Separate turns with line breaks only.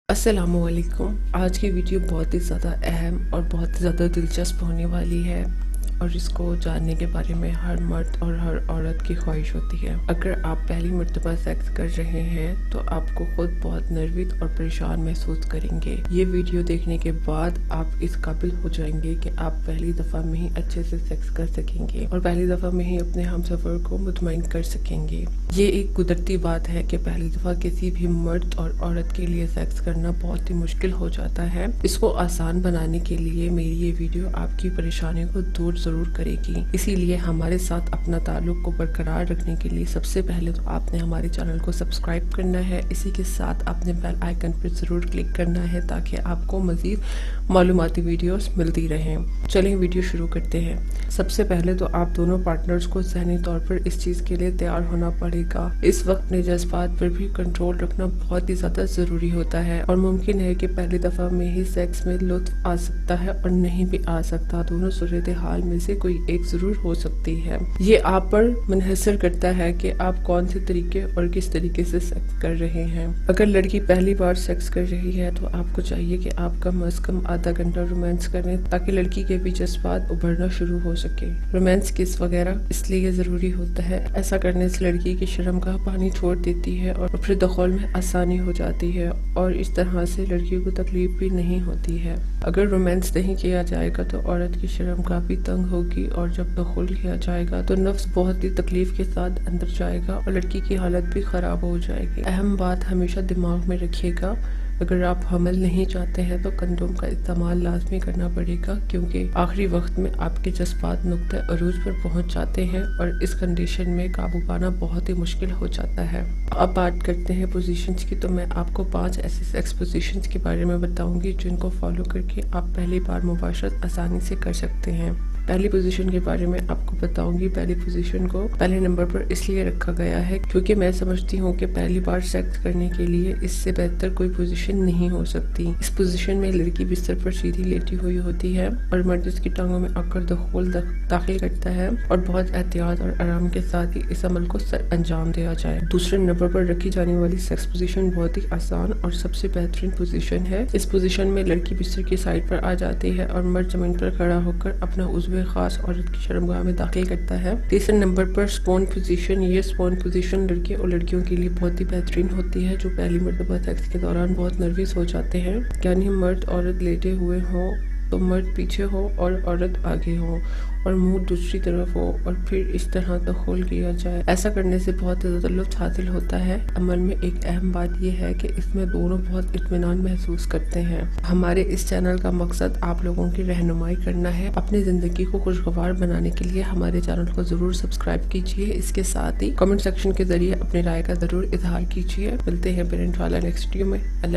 अस्सलामुअलैकुम। आज की वीडियो बहुत ही ज़्यादा अहम और बहुत ही ज़्यादा दिलचस्प होने वाली है और इसको जानने के बारे में हर मर्द और हर औरत की ख्वाहिश होती है। अगर आप पहली मर्तबा सेक्स कर रहे हैं तो आपको खुद बहुत नर्वस और परेशान महसूस करेंगे। ये वीडियो देखने के बाद आप इस काबिल हो जाएंगे कि आप पहली दफ़ा में ही अच्छे से सेक्स कर सकेंगे और पहली दफ़ा में ही अपने हमसफर को मुतमईन कर सकेंगे। ये एक कुदरती बात है कि पहली दफ़ा किसी भी मर्द और औरत के लिए सेक्स करना बहुत ही मुश्किल हो जाता है। इसको आसान बनाने के लिए मेरी ये वीडियो आपकी परेशानियों को दूर जरूर करेगी। इसीलिए हमारे साथ अपना ताल्लुक को बरकरार रखने के लिए सबसे पहले तो आपने हमारे चैनल को सब्सक्राइब करना है। इसी के साथ आपने बेल आइकन पर जरूर क्लिक करना है ताकि आपको मजीद मालूमाती वीडियोस मिलती रहें। चलें वीडियो शुरू करते हैं। सबसे पहले तो आप दोनों पार्टनर्स को ज़हनी तौर पर इस चीज़ के लिए तैयार होना पड़ेगा। इस वक्त अपने जज्बात पर भी कंट्रोल रखना बहुत ही ज़्यादा ज़रूरी होता है और मुमकिन है कि पहली दफ़ा में ही सेक्स में लुत्फ आ सकता है और नहीं भी आ सकता। दोनों सूरत हाल में से कोई एक ज़रूर हो सकती है। ये आप पर मुनहसर करता है कि आप कौन से तरीके और किस तरीके से सेक्स कर रहे हैं। अगर लड़की पहली बार सेक्स कर रही है तो आपको चाहिए कि आप कम अज़ कम आधा घंटा रोमांस करें ताकि लड़की के भी जज्बात उभरना शुरू हो सके। रोमांस किस वगैरह इसलिए ज़रूरी होता है, ऐसा करने से लड़की की शर्म का पानी छोड़ देती है और फिर दखल में आसानी हो जाती है और इस तरह से लड़की को तकलीफ भी नहीं होती है। अगर रोमांस नहीं किया जाएगा तो औरत की शर्म काफ़ी तंग होगी और जब दखल किया जाएगा तो नफ्स बहुत ही तकलीफ के साथ अंदर जाएगा और लड़की की हालत भी ख़राब हो जाएगी। अहम बात हमेशा दिमाग में रखिएगा, अगर आप हमल नहीं चाहते हैं तो कंडोम का इस्तेमाल लाजमी करना पड़ेगा क्योंकि आखिरी वक्त में आपके जज्बात नुक्ते अरूज पर पहुंच जाते हैं और इस कंडीशन में काबू पाना बहुत ही मुश्किल हो जाता है। अब बात करते हैं पोजीशंस की। तो मैं आपको 5 ऐसे सेक्स पोजीशंस के बारे में बताऊंगी जिनको फॉलो करके आप पहली बार मुबाशरत आसानी से कर सकते हैं। पहली पोजीशन के बारे में आपको बताऊंगी। पहली पोजीशन को पहले नंबर पर इसलिए रखा गया है क्योंकि मैं समझती हूँ कि पहली बार सेक्स करने के लिए इससे बेहतर कोई पोजीशन नहीं हो सकती। इस पोजीशन में लड़की बिस्तर पर सीधी लेटी हुई होती है और मर्द उसकी टांगों में आकर दखल दाखिल करता है और बहुत एहतियात और आराम के साथ ही इस अमल को अंजाम दिया जाए। दूसरे नंबर पर रखी जाने वाली सेक्स पोजीशन बहुत ही आसान और सबसे बेहतरीन पोजीशन है। इस पोजीशन में लड़की बिस्तर की साइड पर आ जाती है और मर्द जमीन पर खड़ा होकर अपना उज़्व खास औरत की शर्मगाह में दाखिल करता है। तीसरे नंबर पर स्पोन पोजीशन। ये स्पोन पोजीशन लड़के और लड़कियों के लिए बहुत ही बेहतरीन होती है जो पहली मर्तबा सेक्स के दौरान बहुत नर्वस हो जाते हैं। यानी मर्द औरत लेटे हुए हों तो मर्द पीछे हो और औरत आगे हो और मुंह दूसरी तरफ हो और फिर इस तरह दखल किया जाए। ऐसा करने से बहुत ज़्यादा लुत्फ हासिल होता है। अमल में एक अहम बात यह है कि इसमें दोनों बहुत इत्मीनान महसूस करते हैं। हमारे इस चैनल का मकसद आप लोगों की रहनुमाई करना है। अपनी ज़िंदगी को खुशगवार बनाने के लिए हमारे चैनल को ज़रूर सब्सक्राइब कीजिए। इसके साथ ही कमेंट सेक्शन के ज़रिए अपनी राय का ज़रूर इजहार कीजिए। मिलते हैं पेरेंट वाला नेक्स्ट वीडियो में। अल्लाह।